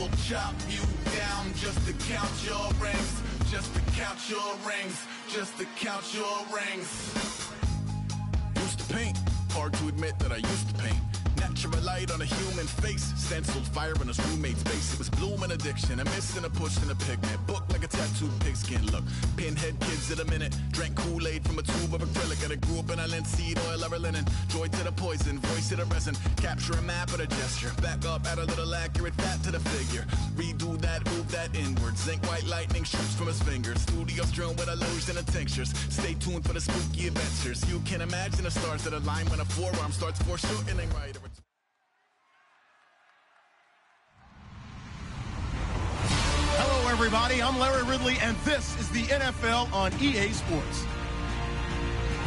will chop you down just to count your rings, just to count your rings, just to count your rings. Used to paint, hard to admit that I used to paint. Natural light on a human face, stenciled fire in his roommate's face. It was bloom and addiction, a miss and a push and a pigment. Book like a tattooed pigskin look. Pinhead kids in a minute, drank Kool-Aid from a tube of acrylic. And I grew up in a linseed oil or a linen. Joy to the poison, voice to the resin. Capture a map of a gesture. Back up, add a little accurate fat to the figure. Redo that, move that inward. Zinc white lightning shoots from his fingers. Studio strewn with illusion and tinctures. Stay tuned for the spooky adventures. You can imagine the stars that align when a forearm starts foreshortening right. Everybody, I'm Larry Ridley, and this is the NFL on EA Sports.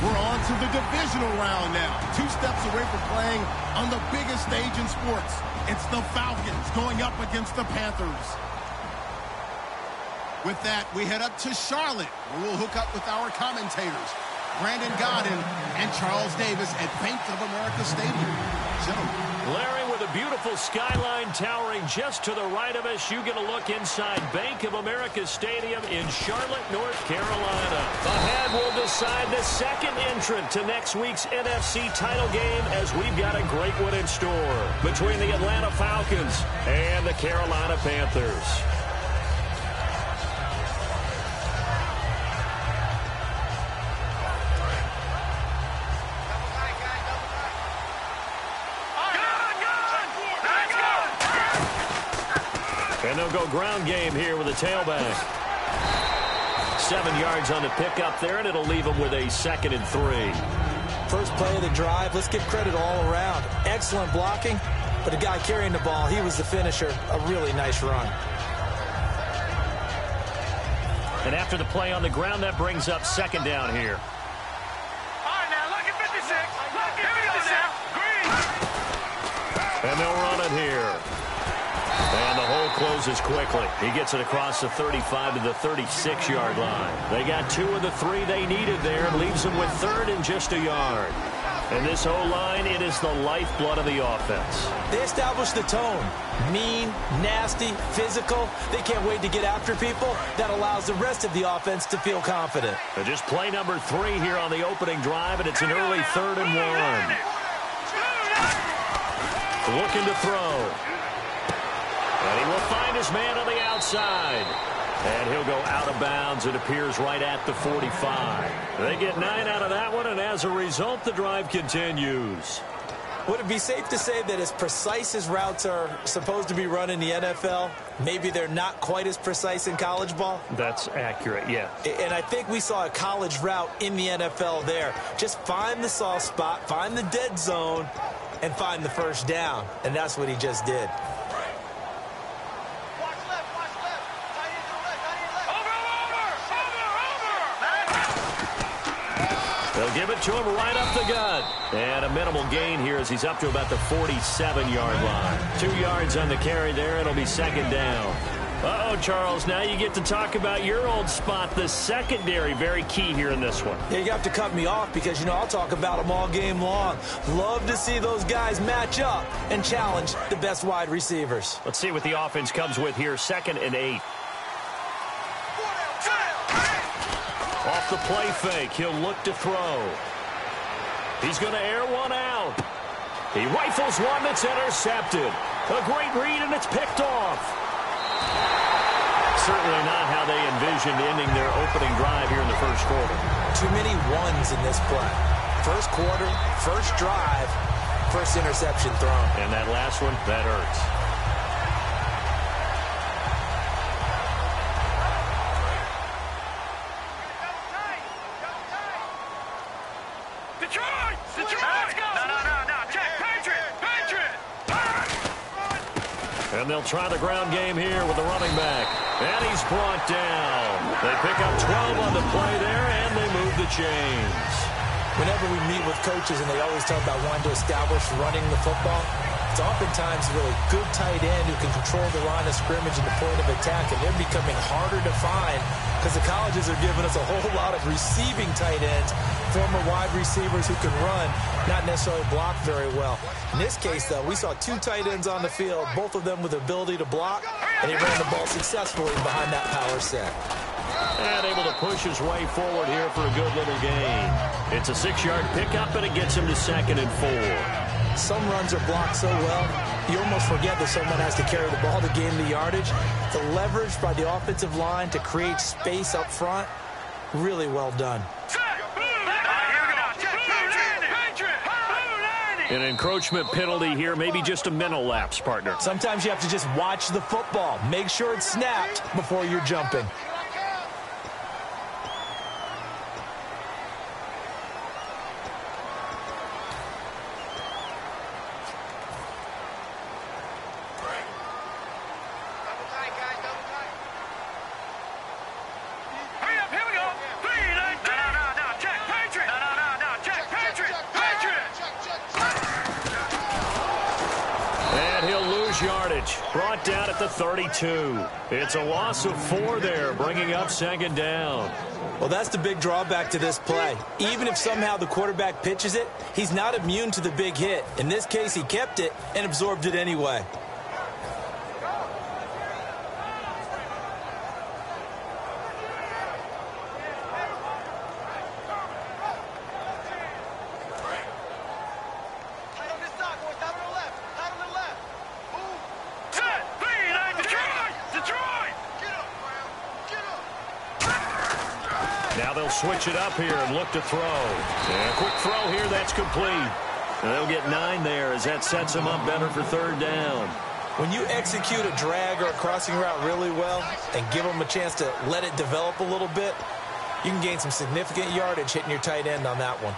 We're on to the divisional round now. 2 steps away from playing on the biggest stage in sports. It's the Falcons going up against the Panthers. With that, we head up to Charlotte, where we'll hook up with our commentators, Brandon Godden and Charles Davis at Bank of America Stadium. Gentlemen. Larry, with a beautiful skyline towering just to the right of us, you get a look inside Bank of America Stadium in Charlotte, North Carolina. Ahead, we'll decide the second entrant to next week's NFC title game, as we've got a great one in store between the Atlanta Falcons and the Carolina Panthers. And they'll go ground game here with a tailback. 7 yards on the pickup there, and it'll leave them with a 2nd and 3. First play of the drive, let's give credit all around. Excellent blocking, but the guy carrying the ball, he was the finisher. A really nice run. And after the play on the ground, that brings up 2nd down here. All right, now, look at 56. Look at 56. Green. And they'll run it here. And the hole closes quickly. He gets it across the 35 to the 36-yard line. They got 2 of the 3 they needed there and leaves them with 3rd and just a yard. And this O-line, it is the lifeblood of the offense. They established the tone. Mean, nasty, physical. They can't wait to get after people. That allows the rest of the offense to feel confident. And just play number 3 here on the opening drive, and it's an early 3rd and 1. Looking to throw. And he will find his man on the outside. And he'll go out of bounds. It appears right at the 45. They get 9 out of that one, and as a result, the drive continues. Would it be safe to say that as precise as routes are supposed to be run in the NFL, maybe they're not quite as precise in college ball? That's accurate, yeah. And I think we saw a college route in the NFL there. Just find the soft spot, find the dead zone, and find the first down. And that's what he just did. They'll give it to him right up the gut. And a minimal gain here as he's up to about the 47-yard line. 2 yards on the carry there. It'll be 2nd down. Uh-oh, Charles, now you get to talk about your old spot, the secondary. Very key here in this one. Yeah, you have to cut me off because, you know, I'll talk about them all game long. Love to see those guys match up and challenge the best wide receivers. Let's see what the offense comes with here. 2nd and 8. Off the play fake, he'll look to throw. He's going to air one out. He rifles one that's intercepted. A great read, and it's picked off. Certainly not how they envisioned ending their opening drive here in the first quarter. Too many ones in this play. First quarter, first drive, first interception thrown. And that last one, that hurts. And they'll try the ground game here with the running back. And he's brought down. They pick up 12 on the play there, and they move the chains. Whenever we meet with coaches and they always talk about wanting to establish running the football, It's oftentimes really good tight end who can control the line of scrimmage and the point of attack, and they're becoming harder to find because the colleges are giving us a whole lot of receiving tight ends, former wide receivers who can run, not necessarily block very well. In this case, though, we saw two tight ends on the field, both of them with the ability to block, and he ran the ball successfully behind that power set. And able to push his way forward here for a good little gain. It's a 6-yard pickup, and it gets him to 2nd and 4. Some runs are blocked so well, you almost forget that someone has to carry the ball to gain the yardage. The leverage by the offensive line to create space up front, really well done. An encroachment penalty here, maybe just a mental lapse, partner. Sometimes you have to just watch the football. Make sure it's snapped before you're jumping. Yardage brought down at the 32. It's a loss of 4 there, bringing up 2nd down. Well, that's the big drawback to this play. Even if somehow the quarterback pitches it, he's not immune to the big hit. In this case, he kept it and absorbed it anyway. Switch it up here and look to throw. And a quick throw here, that's complete. And they'll get 9 there as that sets them up better for 3rd down. When you execute a drag or a crossing route really well and give them a chance to let it develop a little bit, you can gain some significant yardage hitting your tight end on that one.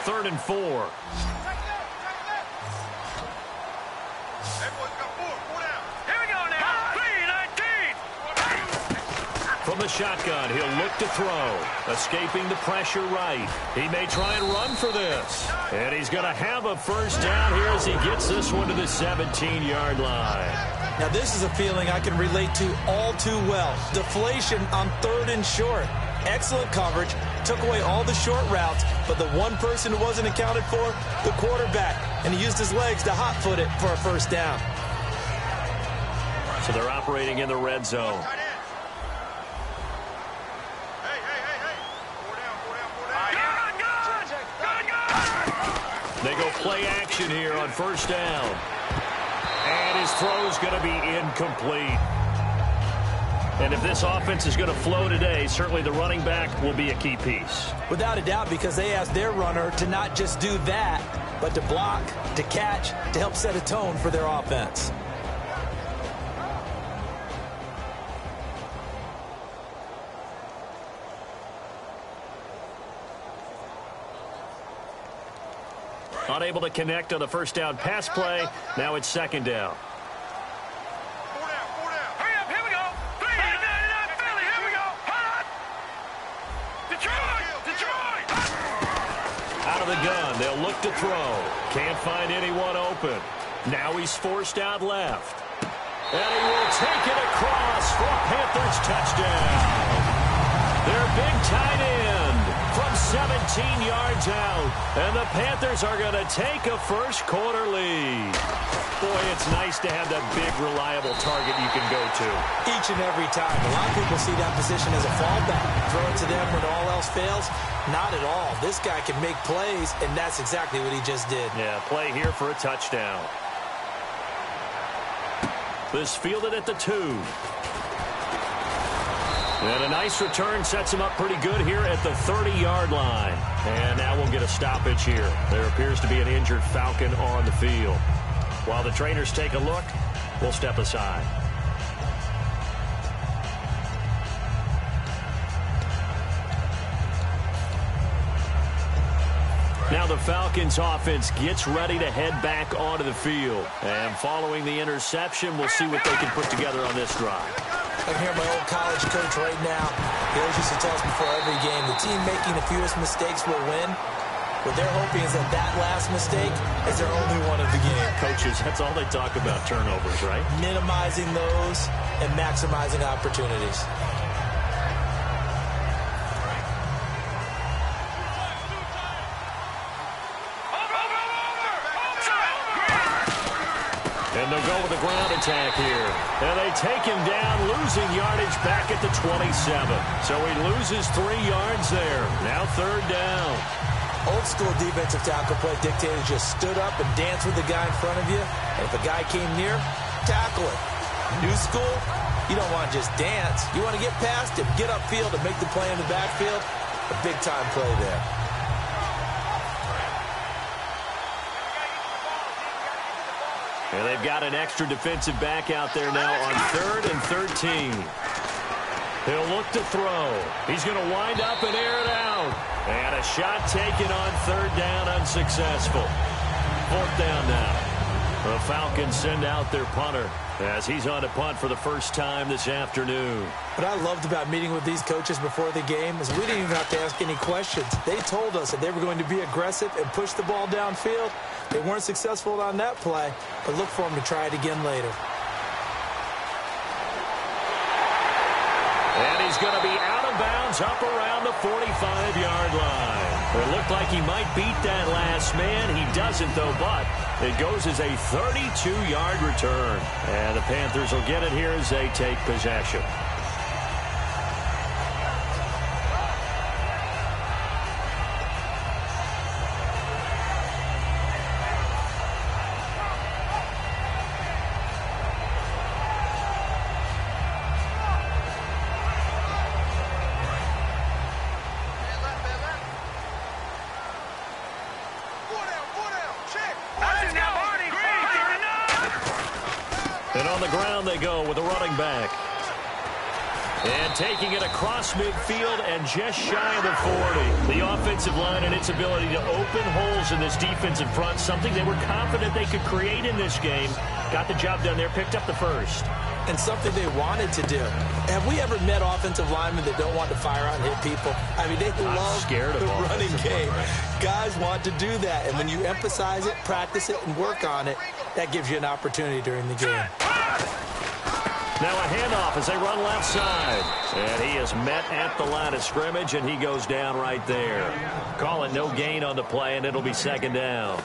Third and 4. From the shotgun, he'll look to throw. Escaping the pressure right. He may try and run for this. And he's going to have a 1st down here as he gets this one to the 17-yard line. Now, this is a feeling I can relate to all too well. Deflation on 3rd and short. Excellent coverage. Took away all the short routes, but the one person who wasn't accounted for, the quarterback. And he used his legs to hot-foot it for a 1st down. So they're operating in the red zone. They go play action here on 1st down. And his throw's going to be incomplete. And if this offense is going to flow today, certainly the running back will be a key piece. Without a doubt, because they asked their runner to not just do that, but to block, to catch, to help set a tone for their offense. Unable to connect on the 1st down pass play. Now it's 2nd down. Out of the gun, they'll look to throw. Can't find anyone open. Now he's forced out left. And he will take it across for a Panthers touchdown. Their big tight end from 17 yards out. And the Panthers are going to take a first-quarter lead. Boy, it's nice to have that big, reliable target you can go to. Each and every time. A lot of people see that position as a fallback. Throw it to them when all else fails. Not at all. This guy can make plays, and that's exactly what he just did. Yeah, play here for a touchdown. This fielded at the 2. And a nice return sets him up pretty good here at the 30-yard line. And now we'll get a stoppage here. There appears to be an injured Falcon on the field. While the trainers take a look, we'll step aside. Now the Falcons offense gets ready to head back onto the field. And following the interception, we'll see what they can put together on this drive. I can hear my old college coach right now. He always used to tell us before every game, the team making the fewest mistakes will win. What they're hoping is that that last mistake is their only one of the game. Coaches, that's all they talk about, turnovers, right? Minimizing those and maximizing opportunities. And they'll go with a ground attack here. And they take him down, losing yardage back at the 27. So he loses 3 yards there. Now 3rd down. Old school defensive tackle play dictated just stood up and danced with the guy in front of you. And if a guy came near, tackle it. New school, you don't want to just dance. You want to get past him, get upfield, and make the play in the backfield. A big-time play there. And they've got an extra defensive back out there now on 3rd and 13. He'll look to throw. He's going to wind up and air it out. And a shot taken on 3rd down, unsuccessful. 4th down now. The Falcons send out their punter as he's on to punt for the first time this afternoon. What I loved about meeting with these coaches before the game is we didn't even have to ask any questions. They told us that they were going to be aggressive and push the ball downfield. They weren't successful on that play, but look for them to try it again later. And he's going to be out of bounds up around the 45-yard line. It looked like he might beat that last man. He doesn't, though, but it goes as a 32-yard return. And the Panthers will get it here as they take possession. And on the ground they go with a running back. And taking it across midfield and just shy of the 40. The offensive line and its ability to open holes in this defensive front, something they were confident they could create in this game. Got the job done there, picked up the first. And something they wanted to do. Have we ever met offensive linemen that don't want to fire out and hit people? I mean, they love the running game. Guys want to do that. And when you emphasize it, practice it, and work on it, that gives you an opportunity during the game. Now a handoff as they run left side. And he is met at the line of scrimmage, and he goes down right there. Call it no gain on the play, and it'll be 2nd down.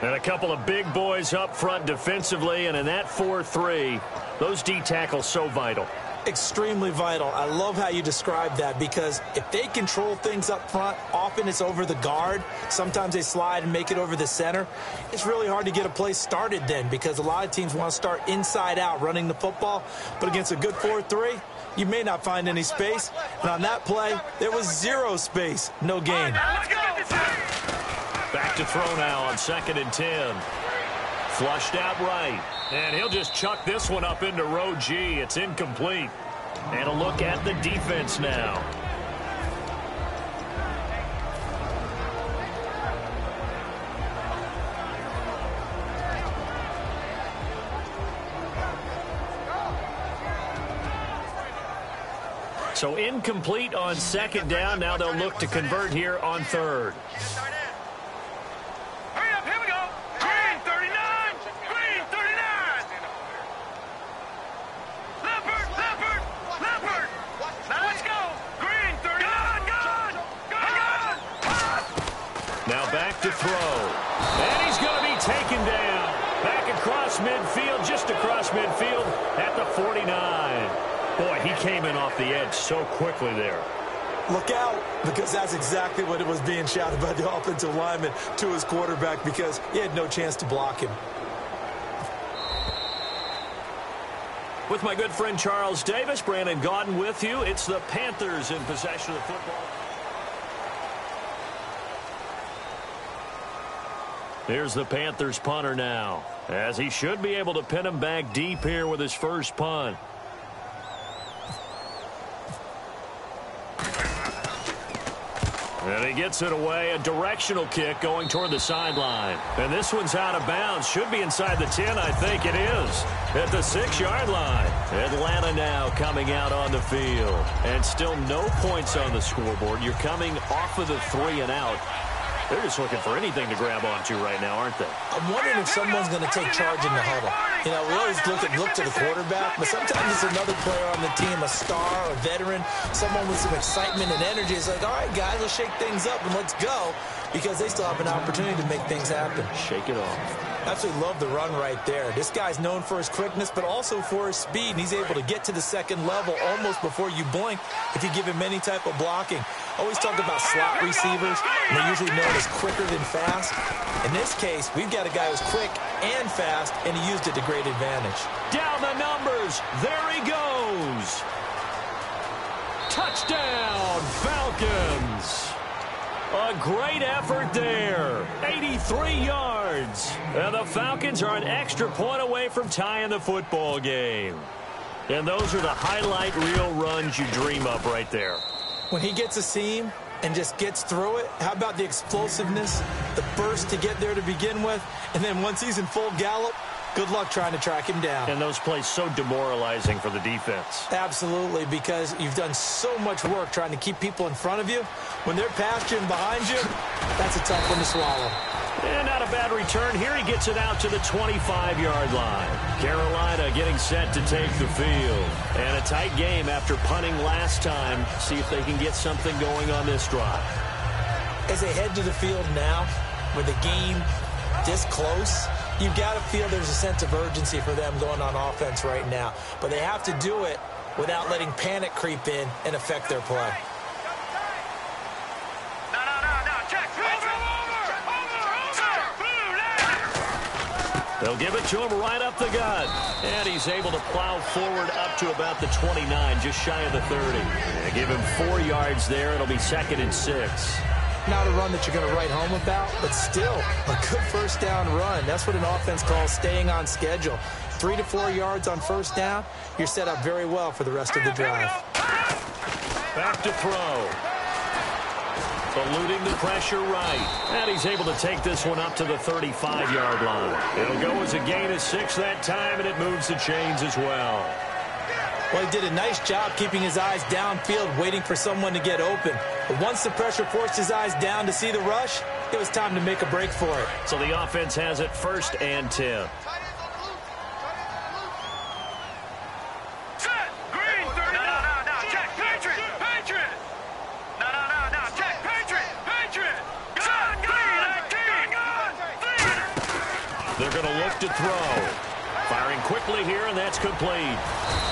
And a couple of big boys up front defensively, and in that 4-3, those D tackles so vital. Extremely vital. I love how you describe that because if they control things up front, often it's over the guard. Sometimes they slide and make it over the center. It's really hard to get a play started then because a lot of teams want to start inside out running the football. But against a good 4-3, you may not find any space. And on that play, there was 0 space. No gain. Back to throw now on 2nd and 10. Flushed out right. And he'll just chuck this one up into row G. It's incomplete. And a look at the defense now. So incomplete on 2nd down. Now they'll look to convert here on 3rd. To throw. And he's going to be taken down. Back across midfield, just across midfield at the 49. Boy, he came in off the edge so quickly there. Look out, because that's exactly what it was being shouted by the offensive lineman to his quarterback because he had no chance to block him. With my good friend Charles Davis, Brandon Gaudin with you. It's the Panthers in possession of the football. Here's the Panthers punter now, as he should be able to pin him back deep here with his first punt. And he gets it away, a directional kick going toward the sideline. And this one's out of bounds. Should be inside the 10, I think it is. At the 6-yard line. Atlanta now coming out on the field. And still no points on the scoreboard. You're coming off of the 3 and out. They're just looking for anything to grab onto right now, aren't they? I'm wondering if someone's going to take charge in the huddle. You know, we always look to the quarterback, but sometimes it's another player on the team, a star, a veteran, someone with some excitement and energy. It's like, all right, guys, let's shake things up and let's go, because they still have an opportunity to make things happen. Shake it off. Absolutely love the run right there. This guy's known for his quickness, but also for his speed, and he's able to get to the second level almost before you blink if you give him any type of blocking. Always talk about slot receivers, and they're usually known as quicker than fast. In this case, we've got a guy who's quick and fast, and he used it to great advantage. Down the numbers. There he goes. Touchdown, Falcons. A great effort there. 83 yards. And the Falcons are an extra point away from tying the football game. And those are the highlight reel runs you dream of right there. When he gets a seam and just gets through it, how about the explosiveness, the burst to get there to begin with, and then once he's in full gallop, good luck trying to track him down. And those plays so demoralizing for the defense. Absolutely, because you've done so much work trying to keep people in front of you. When they're past you and behind you, that's a tough one to swallow. And not a bad return. Here he gets it out to the 25-yard line. Carolina getting set to take the field. And a tight game after punting last time. See if they can get something going on this drive. As they head to the field now, with the game this close, you've got to feel there's a sense of urgency for them going on offense right now. But they have to do it without letting panic creep in and affect their play. They'll give it to him right up the gut. And he's able to plow forward up to about the 29, just shy of the 30. They give him 4 yards there. It'll be 2nd and 6. Not a run that you're going to write home about, but still a good first down run. That's what an offense calls staying on schedule. 3 to 4 yards on first down, you're set up very well for the rest of the drive. Back to throw. Eluding the pressure right. And he's able to take this one up to the 35-yard line. It'll go as a gain of 6 that time, and it moves the chains as well. Well, he did a nice job keeping his eyes downfield, waiting for someone to get open. But once the pressure forced his eyes down to see the rush, it was time to make a break for it. So the offense has it 1st and 10. They're going to look to throw. Firing quickly here, and that's complete.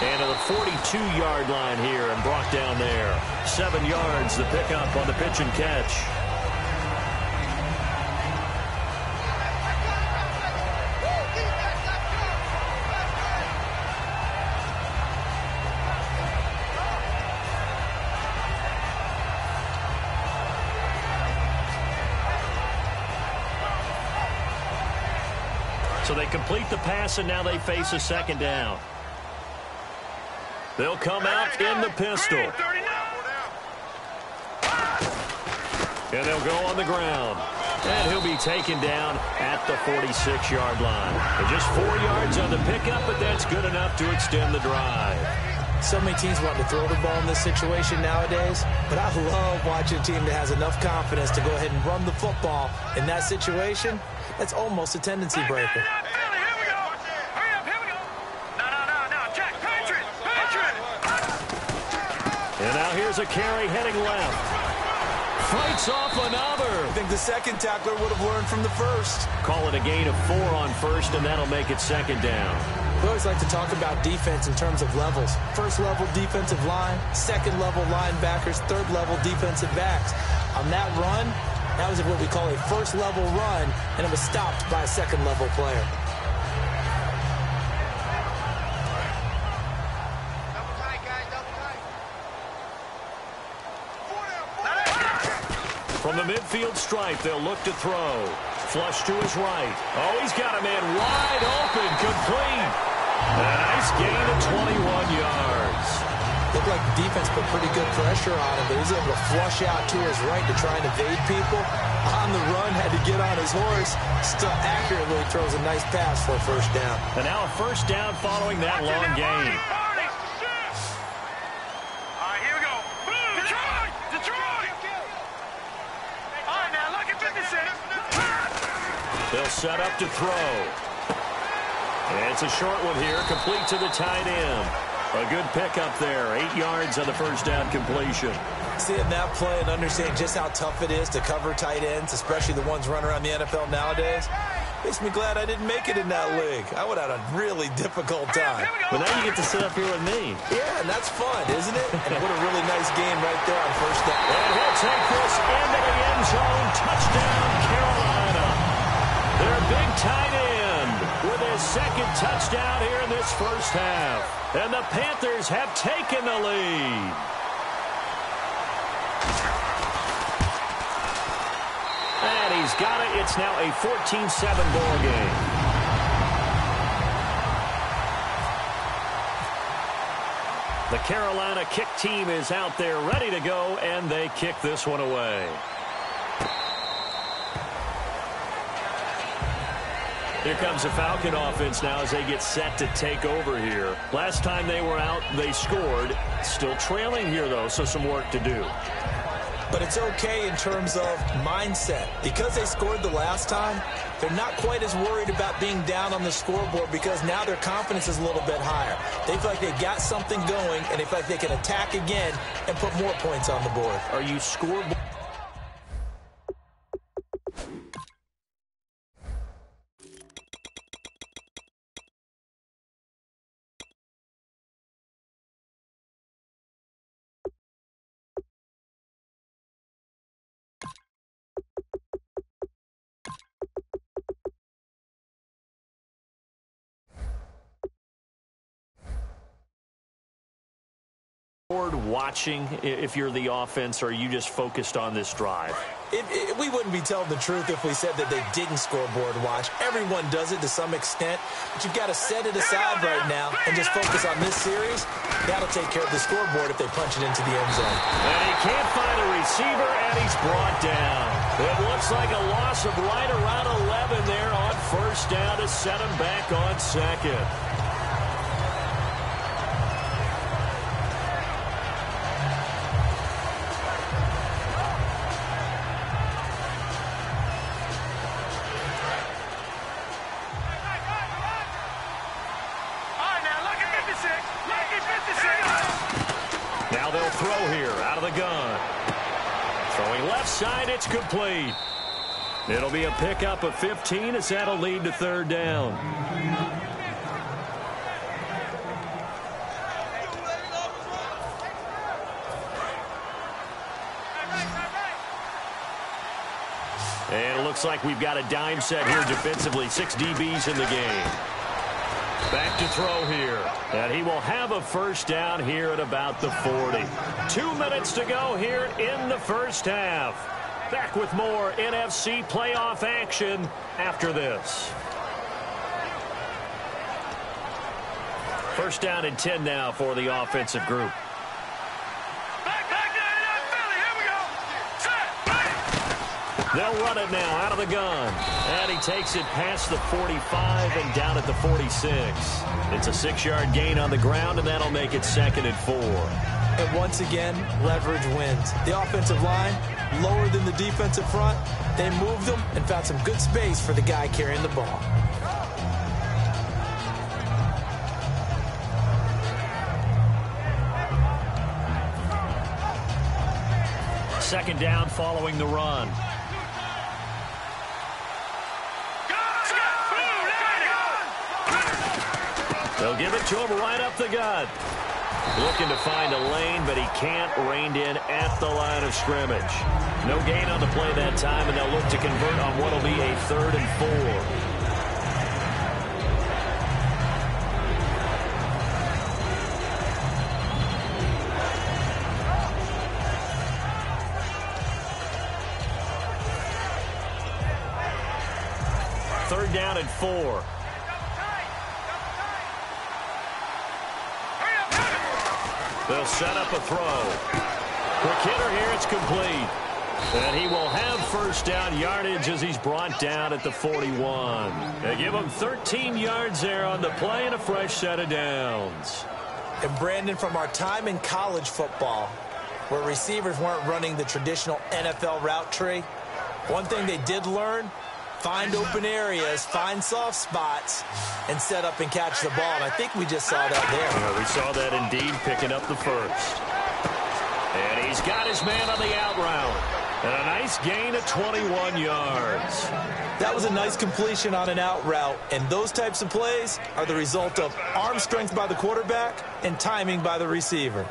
And to the 42-yard line here and brought down there. 7 yards, the pickup on the pitch and catch. So they complete the pass, and now they face a 2nd down. They'll come out in the pistol. And they'll go on the ground. And he'll be taken down at the 46-yard line. And just 4 yards on the pickup, but that's good enough to extend the drive. So many teams want to throw the ball in this situation nowadays, but I love watching a team that has enough confidence to go ahead and run the football. In that situation, that's almost a tendency breaker. And now here's a carry heading left. Fights off another. I think the second tackler would have learned from the first. Call it a gain of 4 on first, and that'll make it 2nd down. We always like to talk about defense in terms of levels. First level defensive line, second level linebackers, third level defensive backs. On that run, that was what we call a first level run, and it was stopped by a second level player. From the midfield stripe, they'll look to throw. Flush to his right. Oh, he's got a man wide open, complete. A nice gain of 21 yards. Look like the defense put pretty good pressure on him, but he was able to flush out to his right to try and evade people. On the run, had to get on his horse. Still accurately throws a nice pass for a first down. And now a first down following that long gain. All right, here we go. Detroit! Detroit! All right, now look at 56. They'll set up to throw. And it's a short one here, complete to the tight end. A good pickup there, 8 yards on the first down completion. Seeing that play and understanding just how tough it is to cover tight ends, especially the ones running around the NFL nowadays, makes me glad I didn't make it in that league. I would have had a really difficult time. But now you get to sit up here with me. Yeah, and that's fun, isn't it? And what a really nice game right there on first down. And he'll take this into the end zone. Touchdown, Carolina. Their big tight end with his second touchdown here in this first half. And the Panthers have taken the lead. And he's got it. It's now a 14-7 ball game. The Carolina kick team is out there ready to go, and they kick this one away. Here comes the Falcon offense now as they get set to take over here. Last time they were out, they scored. Still trailing here, though, so some work to do. But it's okay in terms of mindset. Because they scored the last time, they're not quite as worried about being down on the scoreboard because now their confidence is a little bit higher. They feel like they've got something going, and they feel like they can attack again and put more points on the board. Are you scoreboard? Watching if you're the offense, or are you just focused on this drive? We wouldn't be telling the truth if we said that they didn't scoreboard watch. Everyone does it to some extent, but you've got to set it aside right now and just focus on this series. That'll take care of the scoreboard if they punch it into the end zone. And he can't find a receiver, and he's brought down. It looks like a loss of right around 11 there on first down to set him back on second. It's complete. It'll be a pickup of 15 as that'll lead to third down. And it looks like we've got a dime set here defensively. 6 DBs in the game. Back to throw here. And he will have a first down here at about the 40. 2 minutes to go here in the first half. Back with more NFC playoff action after this. First down and 10 now for the offensive group. They'll run it now out of the gun. And he takes it past the 45 and down at the 46. It's a 6-yard gain on the ground, and that'll make it 2nd and 4. And once again, leverage wins. The offensive line, lower than the defensive front. They moved them and found some good space for the guy carrying the ball. Second down following the run. They'll give it to him right up the gut. Looking to find a lane, but he can't. Reined in at the line of scrimmage. No gain on the play that time, and they'll look to convert on what will be a 3rd and 4. Third down and 4. They'll set up a throw. Quick hitter here, it's complete. And he will have first down yardage as he's brought down at the 41. They give him 13 yards there on the play and a fresh set of downs. And Brandon, from our time in college football, where receivers weren't running the traditional NFL route tree, one thing they did learn, find open areas, find soft spots, and set up and catch the ball. And I think we just saw that there. Yeah, we saw that indeed, picking up the first. And he's got his man on the out route. And a nice gain of 21 yards. That was a nice completion on an out route. And those types of plays are the result of arm strength by the quarterback and timing by the receiver.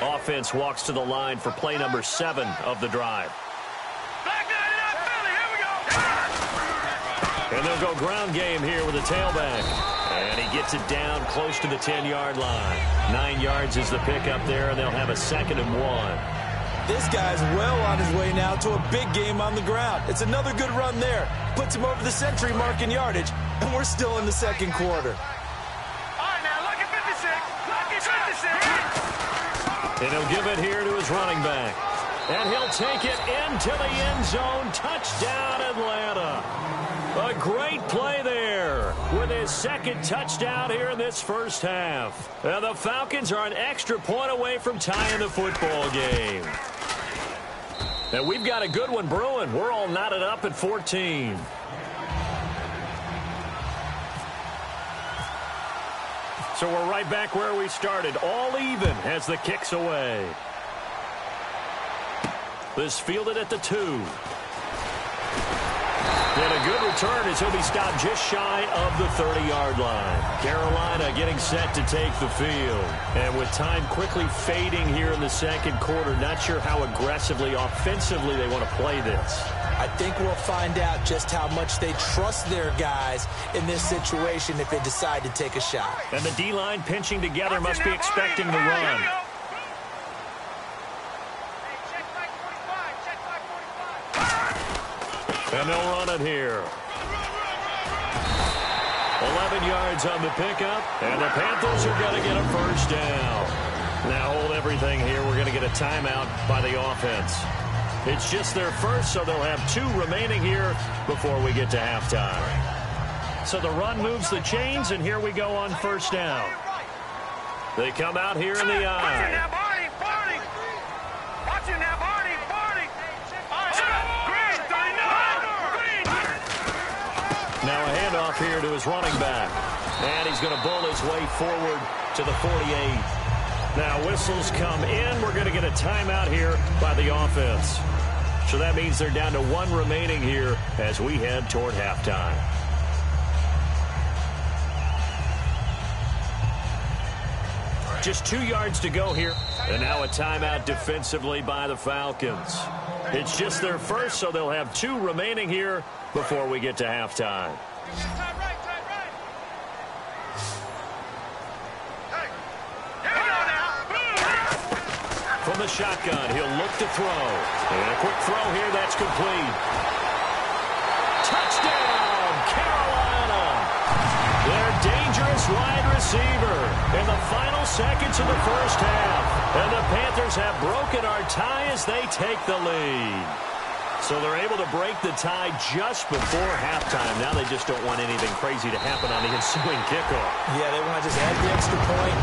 Offense walks to the line for play number 7 of the drive. And they'll go ground game here with a tailback. And he gets it down close to the 10-yard line. 9 yards is the pickup there, and they'll have a 2nd and 1. This guy's well on his way now to a big game on the ground. It's another good run there. Puts him over the century mark in yardage, and we're still in the second quarter. All right, now, look at 56. Look at 56. And he'll give it here to his running back. And he'll take it into the end zone. Touchdown, Atlanta. A great play there with his 2nd touchdown here in this first half. And the Falcons are an extra point away from tying the football game. And we've got a good one brewing. We're all knotted up at 14. So we're right back where we started, all even as the kick's away. This fielded at the 2. And a good return as he'll be stopped just shy of the 30-yard line. Carolina getting set to take the field. And with time quickly fading here in the second quarter, not sure how aggressively, offensively they want to play this. I think we'll find out just how much they trust their guys in this situation if they decide to take a shot. And the D-line pinching together must be expecting the run. And they'll run it here. 11 yards on the pickup, and the Panthers are going to get a first down. Now hold everything here. We're going to get a timeout by the offense. It's just their first, so they'll have 2 remaining here before we get to halftime. So the run moves the chains, and here we go on first down. They come out here in the eye. Now a handoff here to his running back. And he's going to bull his way forward to the 48. Now whistles come in. We're going to get a timeout here by the offense. So that means they're down to 1 remaining here as we head toward halftime. Just 2 yards to go here. And now a timeout defensively by the Falcons. It's just their first, so they'll have 2 remaining here before we get to halftime. From the shotgun, he'll look to throw. And a quick throw here, that's complete. Touchdown, Carolina! Their dangerous wide receiver in the final seconds of the first half. And the Panthers have broken our tie as they take the lead. So they're able to break the tie just before halftime. Now they just don't want anything crazy to happen on the ensuing kickoff. Yeah, they want to just add the extra point,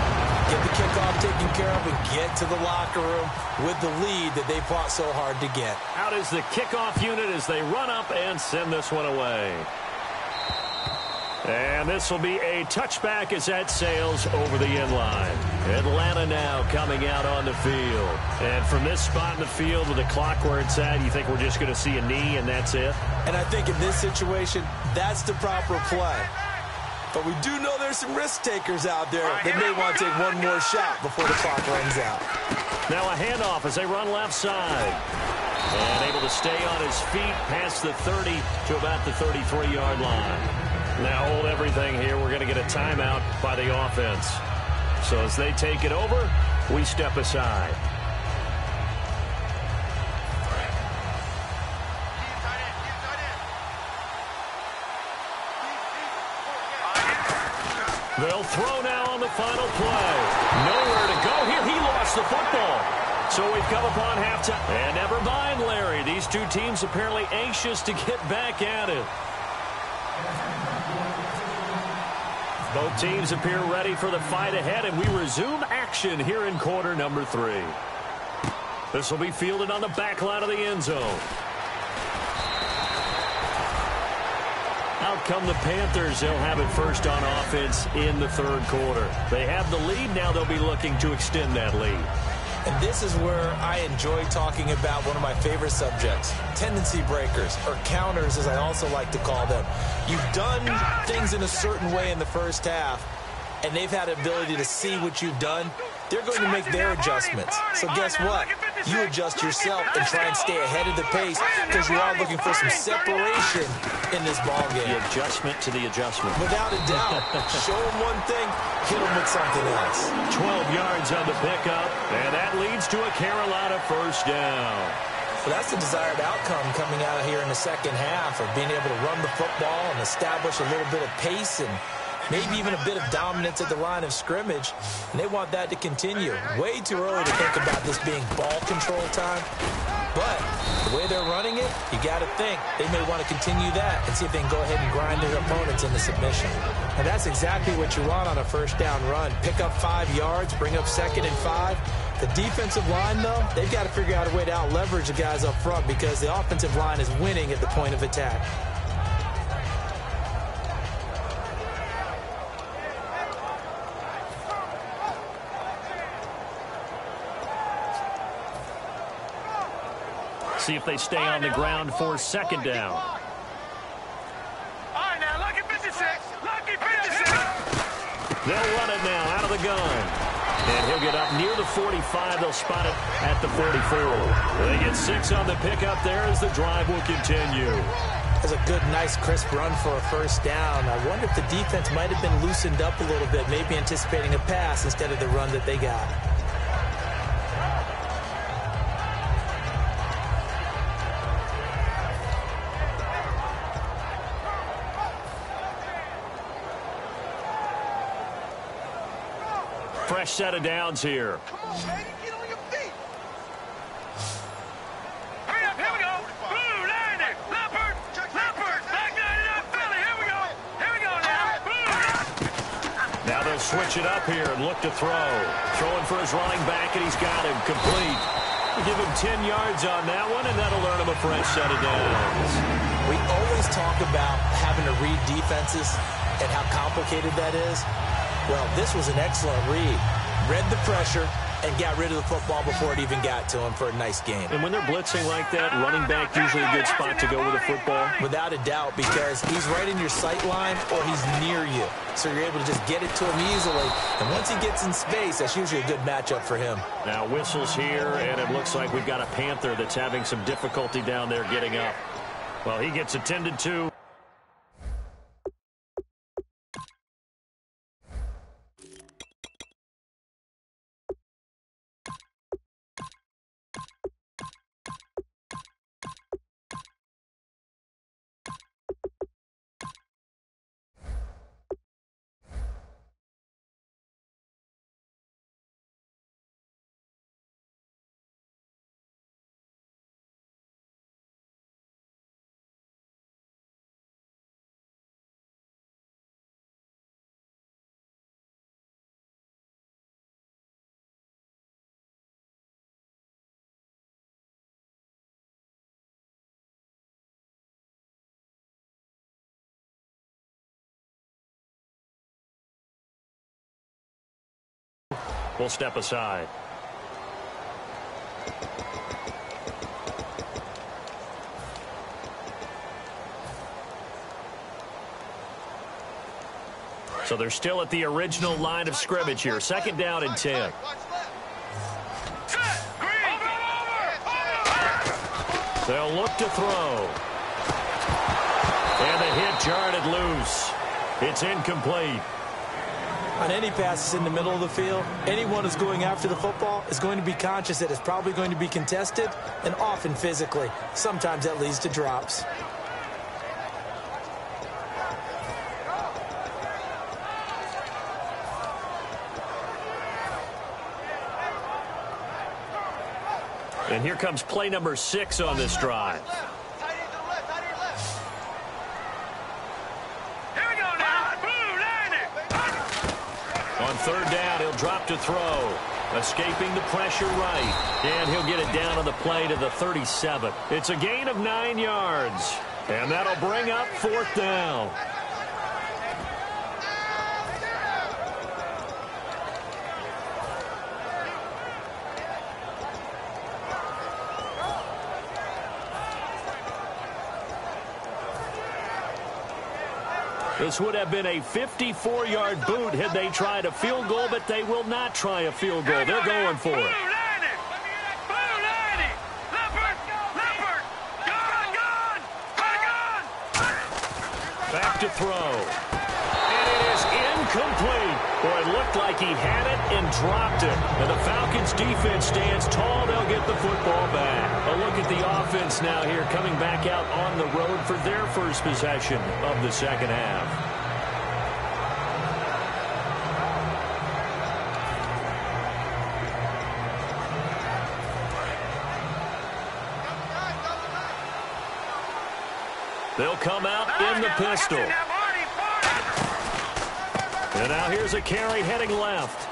get the kickoff taken care of, and get to the locker room with the lead that they fought so hard to get. Out is the kickoff unit as they run up and send this one away. And this will be a touchback as that sails over the end line. Atlanta now coming out on the field. And from this spot in the field with the clock where it's at, you think we're just going to see a knee and that's it? And I think in this situation, that's the proper play. But we do know there's some risk takers out there that may want to take one more shot before the clock runs out. Now a handoff as they run left side. And able to stay on his feet past the 30 to about the 33-yard line. Now hold everything here. We're going to get a timeout by the offense. So as they take it over, we step aside. They'll throw now on the final play. Nowhere to go here. He lost the football. So we've come upon halftime. And never mind, Larry. These two teams apparently anxious to get back at it. Both teams appear ready for the fight ahead, and we resume action here in quarter number 3. This will be fielded on the back line of the end zone. Out come the Panthers. They'll have it first on offense in the third quarter. They have the lead. Now they'll be looking to extend that lead. And this is where I enjoy talking about one of my favorite subjects, tendency breakers, or counters as I also like to call them. You've done things in a certain way in the first half, and they've had the ability to see what you've done. They're going to make their adjustments. So guess what? You adjust yourself and try and stay ahead of the pace because you are looking for some separation in this ballgame. The adjustment to the adjustment. Without a doubt. Show them one thing, hit them with something else. 12 yards on the pickup, and that leads to a Carolina first down. Well, that's the desired outcome coming out here in the second half of being able to run the football and establish a little bit of pace and maybe even a bit of dominance at the line of scrimmage, and they want that to continue. Way too early to think about this being ball control time, but the way they're running it, you got to think they may want to continue that and see if they can go ahead and grind their opponents into submission. And that's exactly what you want on a first down run. Pick up 5 yards, bring up 2nd and 5. The defensive line, though, they've got to figure out a way to out-leverage the guys up front because the offensive line is winning at the point of attack. See if they stay on the ground for second down. All right, now, lucky 56. Lucky 56. They'll run it now out of the gun. And he'll get up near the 45. They'll spot it at the 44. They get 6 on the pickup there as the drive will continue. That's a good, nice, crisp run for a first down. I wonder if the defense might have been loosened up a little bit, maybe anticipating a pass instead of the run that they got. Fresh set of downs here. Come on, baby, get on your feet. Hurry up, here we go. Blue, line it. Leopard, back 99 Philly. Here we go. Here we go now. Blue. Now they'll switch it up here and look to throw. Throwing for his running back, and he's got him complete. We'll give him 10 yards on that one, and that'll earn him a fresh set of downs. We always talk about having to read defenses and how complicated that is. Well, this was an excellent read. Read the pressure and got rid of the football before it even got to him for a nice game. And when they're blitzing like that, running back usually a good spot to go with the football. Without a doubt, because he's right in your sight line or he's near you. So you're able to just get it to him easily. And once he gets in space, that's usually a good matchup for him. Now whistles here, and it looks like we've got a Panther that's having some difficulty down there getting up. Well, he gets attended to. We'll step aside. So they're still at the original line of scrimmage here. Second down and 10. They'll look to throw. And the hit jarred loose. It's incomplete. On any passes in the middle of the field, anyone who's going after the football is going to be conscious that it's probably going to be contested, and often physically. Sometimes that leads to drops. And here comes play number 6 on this drive. Here we go now. Blue, line it. On third down, he'll drop to throw. Escaping the pressure right. And he'll get it down on the play to the 37. It's a gain of 9 yards. And that'll bring up fourth down. This would have been a 54-yard boot had they tried a field goal, but they will not try a field goal. They're going for it. Back to throw. And it is incomplete. Boy, it looked like he had it and dropped it. And the Falcons defense stands tall. They'll get the football back. A look at the offense now here, coming back out on the road for their first possession of the second half. They'll come out in the pistol. And now here's a carry heading left.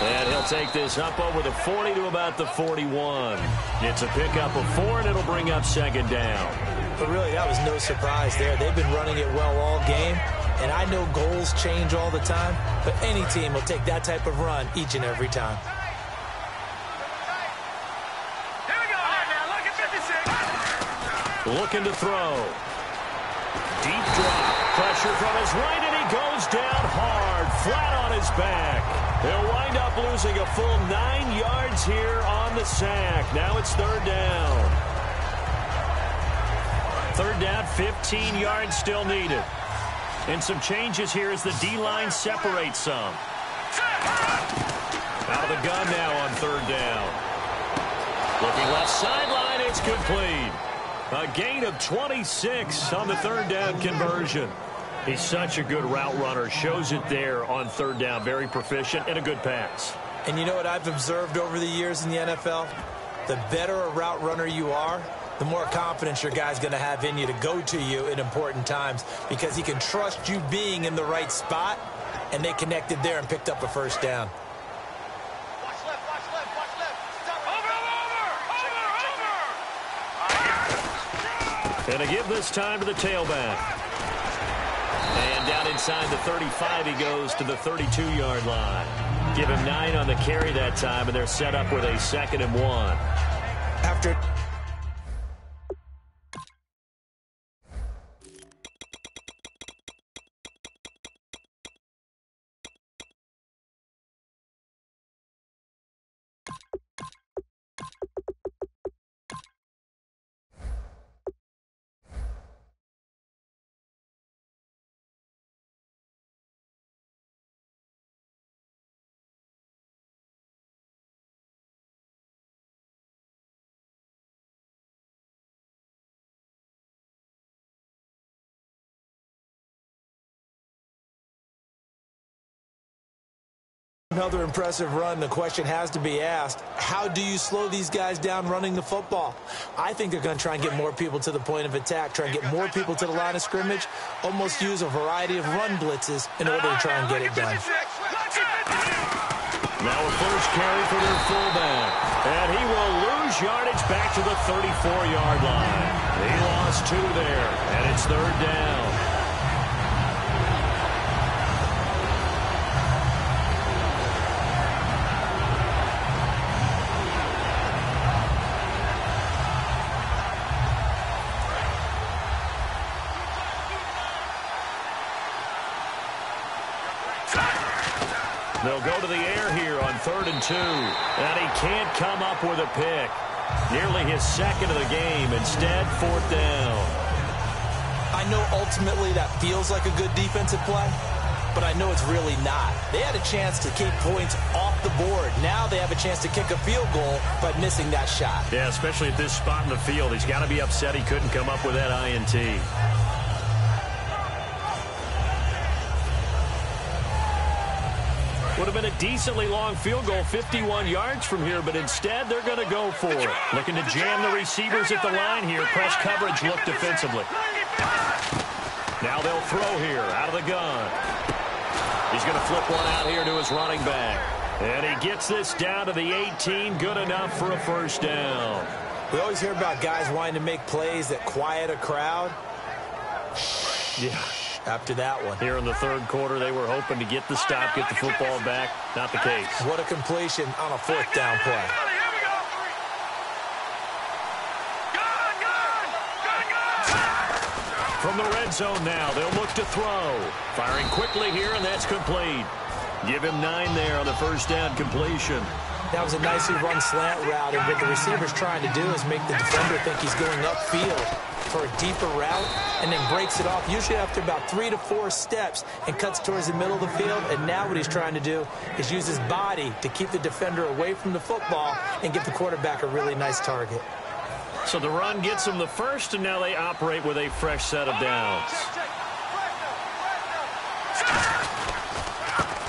And he'll take this up over the 40 to about the 41. It's a pickup of 4, and it'll bring up second down. But really, that was no surprise there. They've been running it well all game. And I know goals change all the time, but any team will take that type of run each and every time. Here we go now. Look at 56. Looking to throw. Deep drop. Pressure from his right, and he goes down hard, flat on his back. They'll wind up losing a full 9 yards here on the sack. Now it's third down. Third down, 15 yards still needed. And some changes here as the D-line separates some. Out of the gun now on third down. Looking left sideline, it's complete. A gain of 26 on the third down conversion. He's such a good route runner. Shows it there on third down. Very proficient and a good pass. And you know what I've observed over the years in the NFL? The better a route runner you are, the more confidence your guy's going to have in you to go to you in important times, because he can trust you being in the right spot, and they connected there and picked up a first down. And a give this time to the tailback. And down inside the 35, he goes to the 32-yard line. Give him 9 on the carry that time, and they're set up with a 2nd and 1. After another impressive run, the question has to be asked, how do you slow these guys down running the football? I think they're going to try and get more people to the point of attack, try and get more people to the line of scrimmage, almost use a variety of run blitzes in order to try and get it done. Now a first carry for their fullback. And he will lose yardage back to the 34-yard line. He lost 2 there, and it's third down. They'll go to the air here on 3rd and 2. And he can't come up with a pick. Nearly his 2nd of the game. Instead, 4th down. I know ultimately that feels like a good defensive play, but I know it's really not. They had a chance to keep points off the board. Now they have a chance to kick a field goal by missing that shot. Yeah, especially at this spot in the field. He's got to be upset he couldn't come up with that INT. Would have been a decently long field goal, 51 yards from here, but instead they're going to go for it. Looking to jam the receivers at the line here. Press coverage look defensively. Now they'll throw here out of the gun. He's going to flip one out here to his running back. And he gets this down to the 18, good enough for a first down. We always hear about guys wanting to make plays that quiet a crowd. Yeah. After that one. Here in the third quarter, they were hoping to get the stop, get the football back. Not the case. What a completion on a fourth down play. From the red zone now, they'll look to throw. Firing quickly here, and that's complete. Give him 9 there on the first down completion. That was a nicely run slant route, and what the receiver's trying to do is make the defender think he's going upfield for a deeper route, and then breaks it off, usually after about 3 to 4 steps, and cuts towards the middle of the field. And now what he's trying to do is use his body to keep the defender away from the football and give the quarterback a really nice target. So the run gets them the first, and now they operate with a fresh set of downs.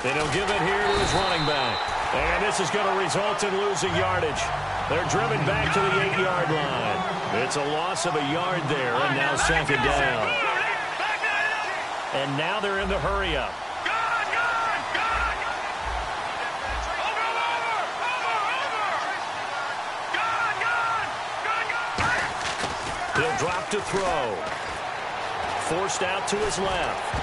And he'll give it here to his running back. And this is going to result in losing yardage. They're driven back to the 8-yard line. It's a loss of a yard there, and now second down. And now they're in the hurry-up. He'll drop to throw. Forced out to his left.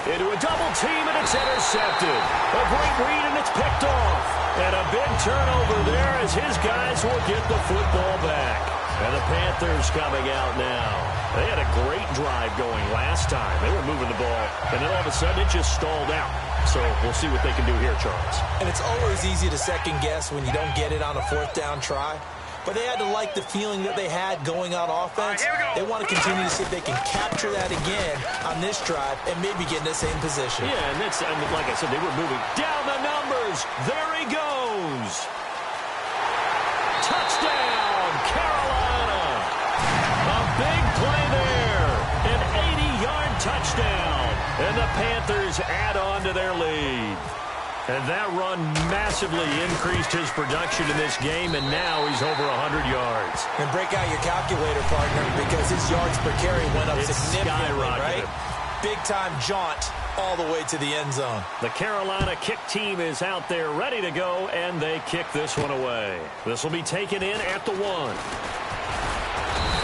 Into a double team, and it's intercepted. A great read, and it's picked off. And a big turnover there as his guys will get the football back. And the Panthers coming out now. They had a great drive going last time. They were moving the ball, and then all of a sudden it just stalled out. So we'll see what they can do here, Charles. And it's always easy to second guess when you don't get it on a fourth down try. But they had to like the feeling that they had going on offense. They want to continue to see if they can capture that again on this drive and maybe get in the same position. Yeah, and that's, I mean, like I said, they were moving down the numbers. There he goes. Touchdown, Carolina. A big play there. An 80-yard touchdown. And the Panthers add on to their lead. And that run massively increased his production in this game, and now he's over 100 yards. And break out your calculator, partner, because his yards per carry went up significantly, right? Big-time jaunt all the way to the end zone. The Carolina kick team is out there ready to go, and they kick this one away. This will be taken in at the 1.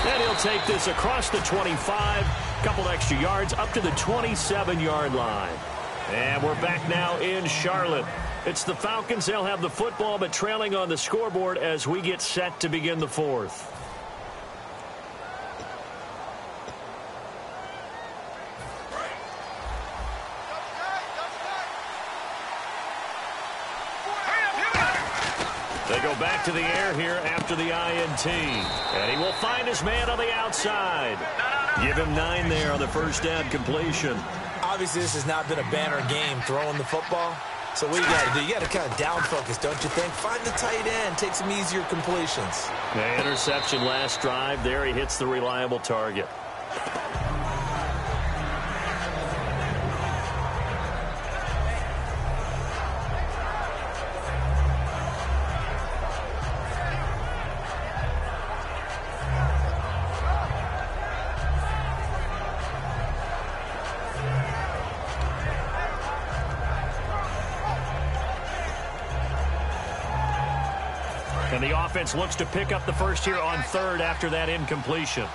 And he'll take this across the 25, couple extra yards up to the 27-yard line. And we're back now in Charlotte. It's the Falcons. They'll have the football, but trailing on the scoreboard as we get set to begin the fourth. They go back to the air here after the INT. And he will find his man on the outside. Give him 9 there on the first down completion. Obviously, this has not been a banner game throwing the football. So what you got to do, you got to kind of down focus, don't you think? Find the tight end, take some easier completions. The interception last drive. There he hits the reliable target. And the offense looks to pick up the first here on third after that incompletion.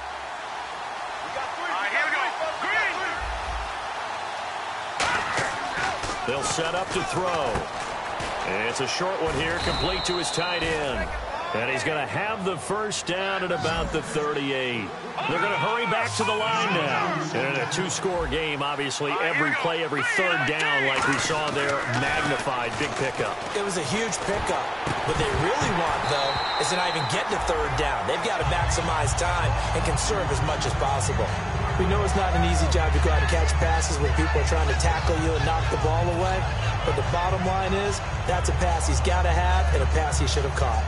They'll set up to throw. And it's a short one here, complete to his tight end. And he's going to have the first down at about the 38. They're going to hurry back to the line now. And in a two-score game, obviously, every play, every third down, like we saw there, magnified, big pickup. It was a huge pickup. What they really want, though, is to not even get to third down. They've got to maximize time and conserve as much as possible. We know it's not an easy job to go out and catch passes when people are trying to tackle you and knock the ball away. But the bottom line is, that's a pass he's got to have and a pass he should have caught.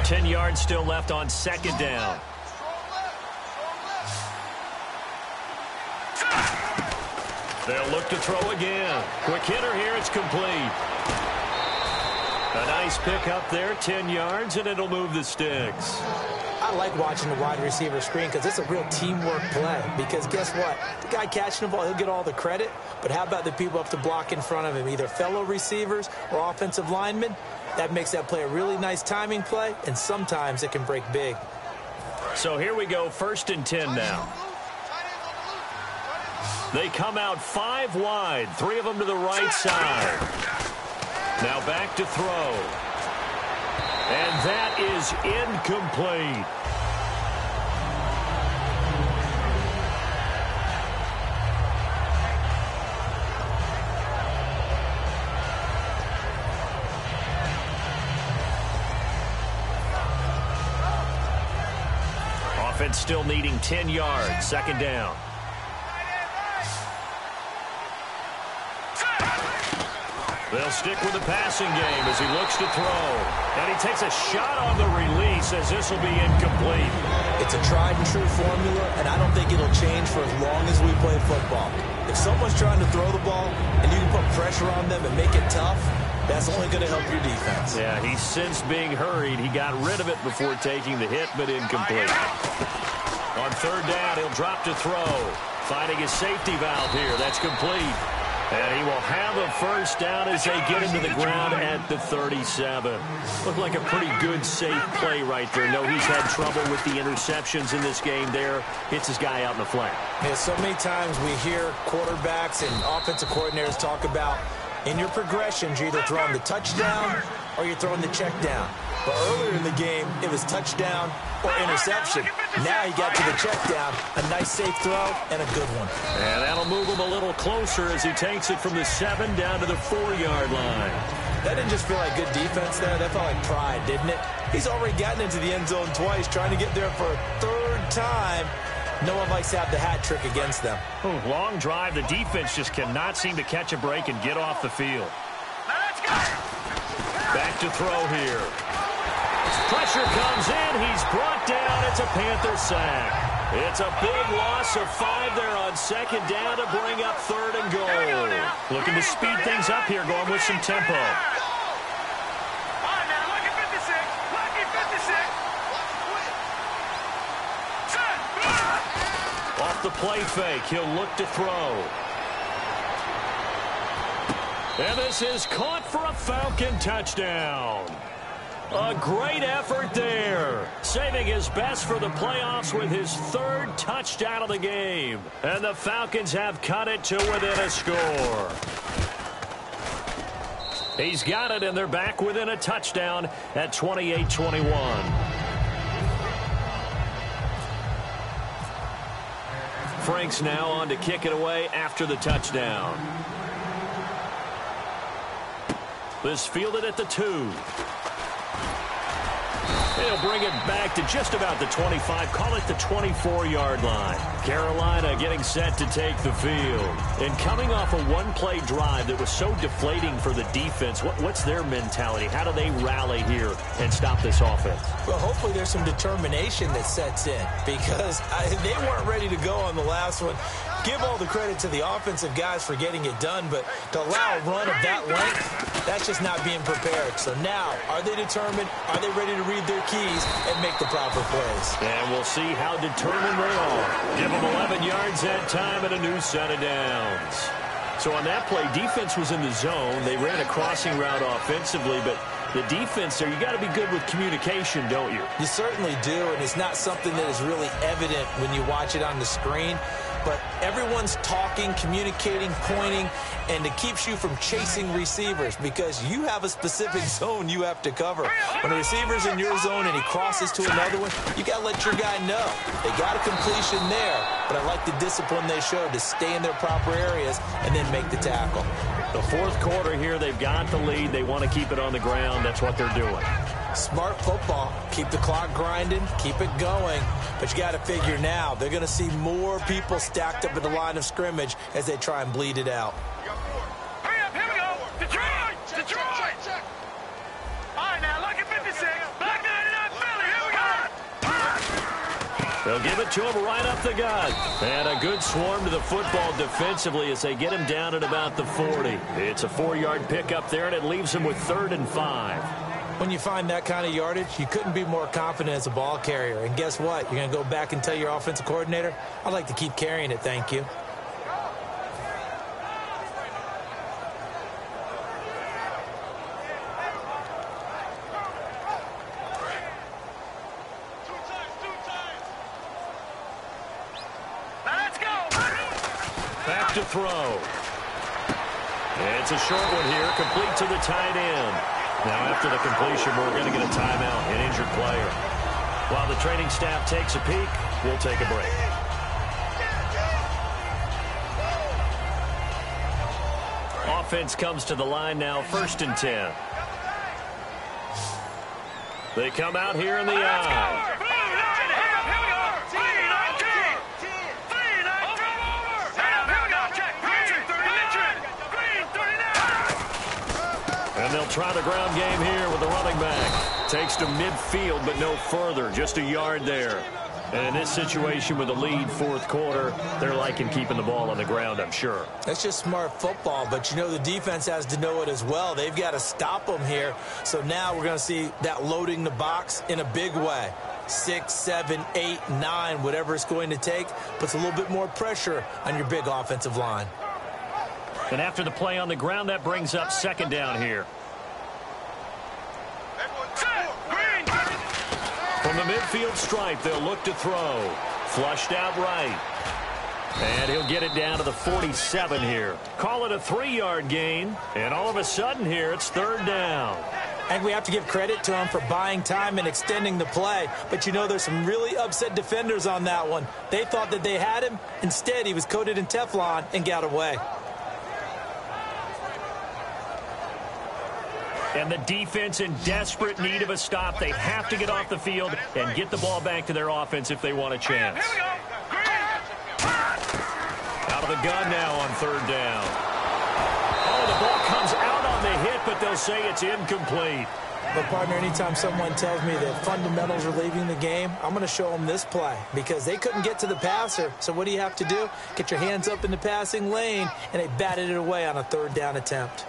10 yards still left on second down. They'll look to throw again. Quick hitter here. It's complete. A nice pick up there, 10 yards, and it'll move the sticks. I like watching the wide receiver screen because it's a real teamwork play. Because guess what? The guy catching the ball, he'll get all the credit. But how about the people up to block in front of him, either fellow receivers or offensive linemen? That makes that play a really nice timing play, and sometimes it can break big. So here we go, 1st and 10 now. They come out 5 wide, 3 of them to the right side. Now back to throw. And that is incomplete. Offense still needing 10 yards, 2nd down. They'll stick with the passing game as he looks to throw. And he takes a shot on the release as this will be incomplete. It's a tried and true formula, and I don't think it'll change for as long as we play football. If someone's trying to throw the ball and you can put pressure on them and make it tough, that's only going to help your defense. Yeah, he sensed being hurried. He got rid of it before taking the hit, but incomplete. On 3rd down, he'll drop to throw. Finding his safety valve here. That's complete. And he will have a 1st down as they get him to the ground at the 37. Looked like a pretty good, safe play right there. No, he's had trouble with the interceptions in this game there. Hits his guy out in the flat. Yeah, so many times we hear quarterbacks and offensive coordinators talk about in your progressions, you're either throwing the touchdown or you're throwing the check down. But earlier in the game, it was touchdown or interception. Now he got to the check down, a nice safe throw, and a good one. And that'll move him a little closer as he takes it from the 7 down to the 4-yard line. That didn't just feel like good defense there. That felt like pride, didn't it? He's already gotten into the end zone twice, trying to get there for a 3rd time. No one likes to have the hat trick against them. Oh, long drive. The defense just cannot seem to catch a break and get off the field. Back to throw here. Pressure comes in. He's brought down. It's a Panther sack. It's a big loss of 5 there on 2nd down to bring up 3rd and goal. Looking to speed things up here, going with some tempo. Off the play fake, he'll look to throw. And this is caught for a Falcon touchdown. A great effort there. Saving his best for the playoffs with his 3rd touchdown of the game. And the Falcons have cut it to within a score. He's got it, and they're back within a touchdown at 28-21. Franks now on to kick it away after the touchdown. This fielded at the 2. He'll bring it back to just about the 25, call it the 24-yard line. Carolina getting set to take the field. And coming off a one-play drive that was so deflating for the defense, what's their mentality? How do they rally here and stop this offense? Well, hopefully there's some determination that sets in because they weren't ready to go on the last one. Give all the credit to the offensive guys for getting it done, but to allow a run of that length, that's just not being prepared. So now, are they determined? Are they ready to read their keys and make the proper plays? And we'll see how determined they are. Give them 11 yards that time and a new set of downs. So on that play, defense was in the zone. They ran a crossing route offensively, but the defense there, you got to be good with communication, don't you? You certainly do, and it's not something that is really evident when you watch it on the screen. But everyone's talking, communicating, pointing, and it keeps you from chasing receivers because you have a specific zone you have to cover. When a receiver's in your zone and he crosses to another one, you got to let your guy know. They got a completion there, but I like the discipline they showed to stay in their proper areas and then make the tackle. The 4th quarter here, they've got the lead. They want to keep it on the ground. That's what they're doing. Smart football. Keep the clock grinding. Keep it going. But you got to figure now, they're going to see more people stacked up at the line of scrimmage as they try and bleed it out. Hurry up, here we go. Detroit! Detroit! All right, now, look at 56. Black 99, They'll give it to him right up the gut. And a good swarm to the football defensively as they get him down at about the 40. It's a 4-yard pickup there, and it leaves him with 3rd and 5. When you find that kind of yardage, you couldn't be more confident as a ball carrier. And guess what? You're going to go back and tell your offensive coordinator, I'd like to keep carrying it, thank you. Back to throw. It's a short one here, complete to the tight end. Now after the completion, we're going to get a timeout, an injured player. While the training staff takes a peek, we'll take a break. Offense comes to the line now, 1st and 10. They come out here in the eye. And they'll try the ground game here with the running back. Takes to midfield, but no further. Just a yard there. And in this situation with the lead 4th quarter, they're liking keeping the ball on the ground, I'm sure. That's just smart football, but you know the defense has to know it as well. They've got to stop them here. So now we're going to see that loading the box in a big way. 6, 7, 8, 9, whatever it's going to take, puts a little bit more pressure on your big offensive line. And after the play on the ground, that brings up 2nd down here. From the midfield stripe, they'll look to throw. Flushed out right. And he'll get it down to the 47 here. Call it a 3-yard gain. And all of a sudden here, it's 3rd down. And we have to give credit to him for buying time and extending the play. But you know there's some really upset defenders on that one. They thought that they had him. Instead, he was coated in Teflon and got away. And the defense in desperate need of a stop. They have to get off the field and get the ball back to their offense if they want a chance. Out of the gun now on 3rd down. Oh, the ball comes out on the hit, but they'll say it's incomplete. But, partner, anytime someone tells me that fundamentals are leaving the game, I'm going to show them this play because they couldn't get to the passer. So what do you have to do? Get your hands up in the passing lane, and they batted it away on a 3rd down attempt.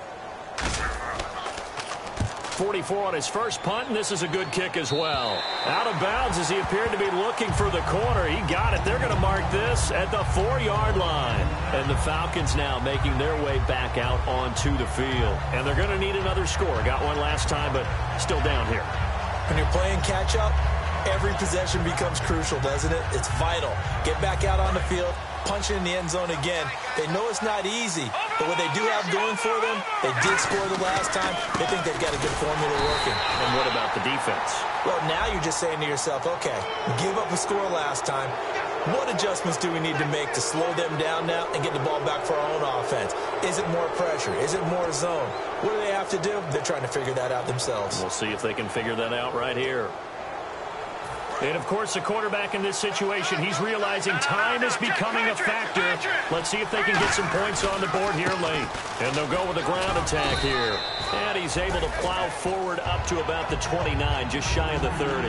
44 on his first punt, and this is a good kick as well. Out of bounds as he appeared to be looking for the corner. He got it. They're going to mark this at the 4-yard line. And the Falcons now making their way back out onto the field. And they're going to need another score. Got one last time, but still down here. When you're playing catch-up, every possession becomes crucial, doesn't it? It's vital. Get back out on the field, punch it in the end zone again. They know it's not easy, but what they do have going for them, they did score the last time. They think they've got a good formula working. And what about the defense? Well, now you're just saying to yourself, okay, give up a score last time. What adjustments do we need to make to slow them down now and get the ball back for our own offense? Is it more pressure? Is it more zone? What do they have to do? They're trying to figure that out themselves. We'll see if they can figure that out right here. And, of course, the quarterback in this situation, he's realizing time is becoming a factor. Let's see if they can get some points on the board here late. And they'll go with a ground attack here. And he's able to plow forward up to about the 29, just shy of the 30.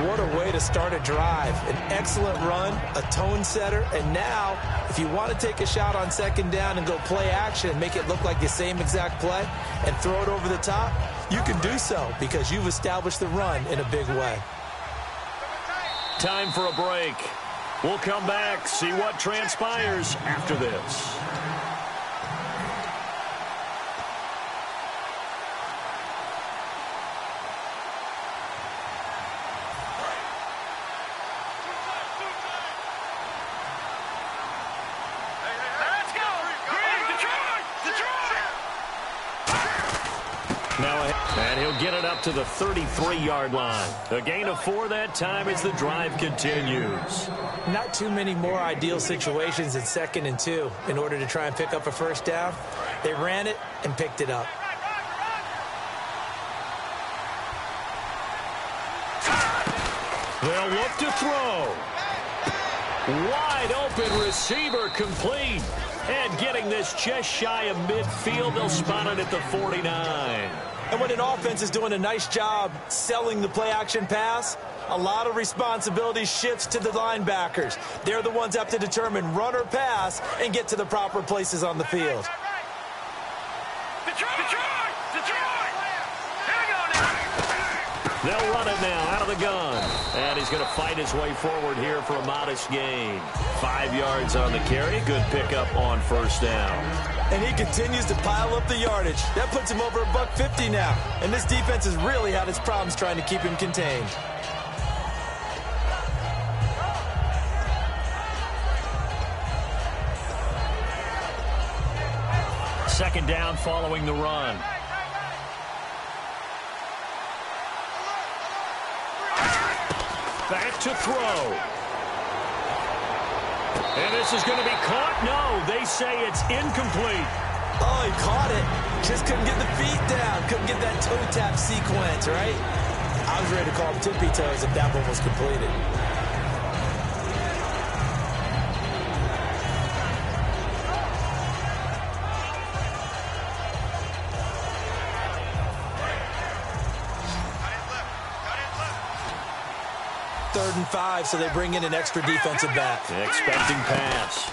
What a way to start a drive. An excellent run, a tone setter, and now, if you want to take a shot on 2nd down and go play action and make it look like the same exact play and throw it over the top, you can do so because you've established the run in a big way. Time for a break. We'll come back, see what transpires after this. And he'll get it up to the 33-yard line. A gain of 4 that time as the drive continues. Not too many more ideal situations in 2nd and 2 in order to try and pick up a 1st down. They ran it and picked it up. They'll look to throw. Wide open receiver complete. And getting this just shy of midfield, they'll spot it at the 49. And when an offense is doing a nice job selling the play-action pass, a lot of responsibility shifts to the linebackers. They're the ones that have to determine run or pass and get to the proper places on the field. They'll run it now out of the gun. And he's going to fight his way forward here for a modest gain. 5 yards on the carry. Good pickup on first down. And he continues to pile up the yardage. That puts him over $150 now. And this defense has really had its problems trying to keep him contained. Second down following the run. Back to throw. And this is going to be caught. No, they say it's incomplete. Oh, he caught it. Just couldn't get the feet down. Couldn't get that toe tap sequence, right? I was ready to call him tippy toes if that one was completed. Third and 5, so they bring in an extra defensive back. Expecting pass.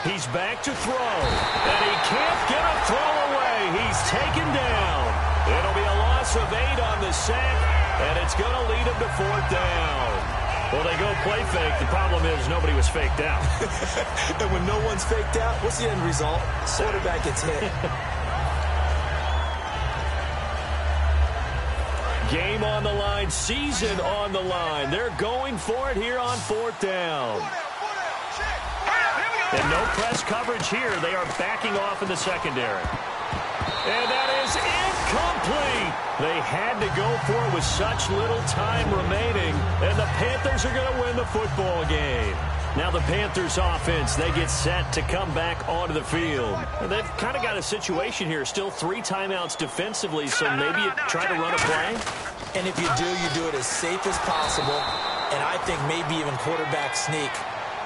He's back to throw. And he can't get a throw away. He's taken down. It'll be a loss of 8 on the sack, and it's going to lead him to 4th down. Well, they go play fake. The problem is nobody was faked out. And when no one's faked out, what's the end result? Quarterback gets hit. Game on the line, season on the line. They're going for it here on 4th down. And no press coverage here. They are backing off in the secondary. And that is incomplete. They had to go for it with such little time remaining. And the Panthers are going to win the football game. Now the Panthers offense, they get set to come back onto the field. And they've kind of got a situation here. Still 3 timeouts defensively, so maybe you try to run a play. And if you do it as safe as possible. And I think maybe even quarterback sneak.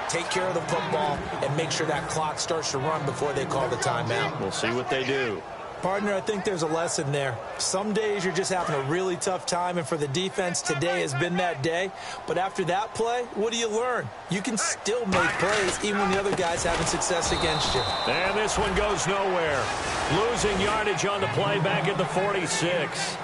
Take care of the football and make sure that clock starts to run before they call the timeout. We'll see what they do. Partner, I think there's a lesson there. Some days you're just having a really tough time, and for the defense, today has been that day. But after that play, what do you learn? You can still make plays even when the other guy's having success against you. And this one goes nowhere. Losing yardage on the play back at the 46.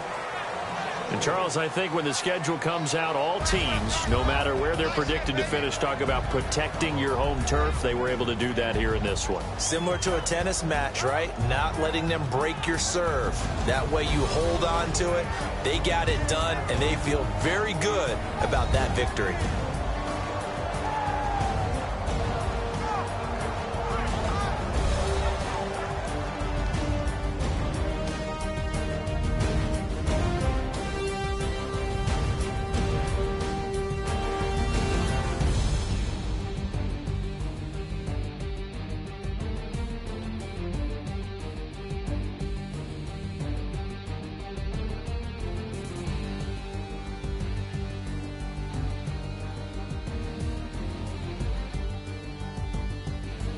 And, Charles, I think when the schedule comes out, all teams, no matter where they're predicted to finish, talk about protecting your home turf. They were able to do that here in this one. Similar to a tennis match, right? Not letting them break your serve. That way you hold on to it. They got it done, and they feel very good about that victory.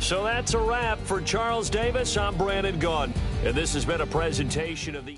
So that's a wrap for Charles Davis. I'm Brandon Gaudin, and this has been a presentation of the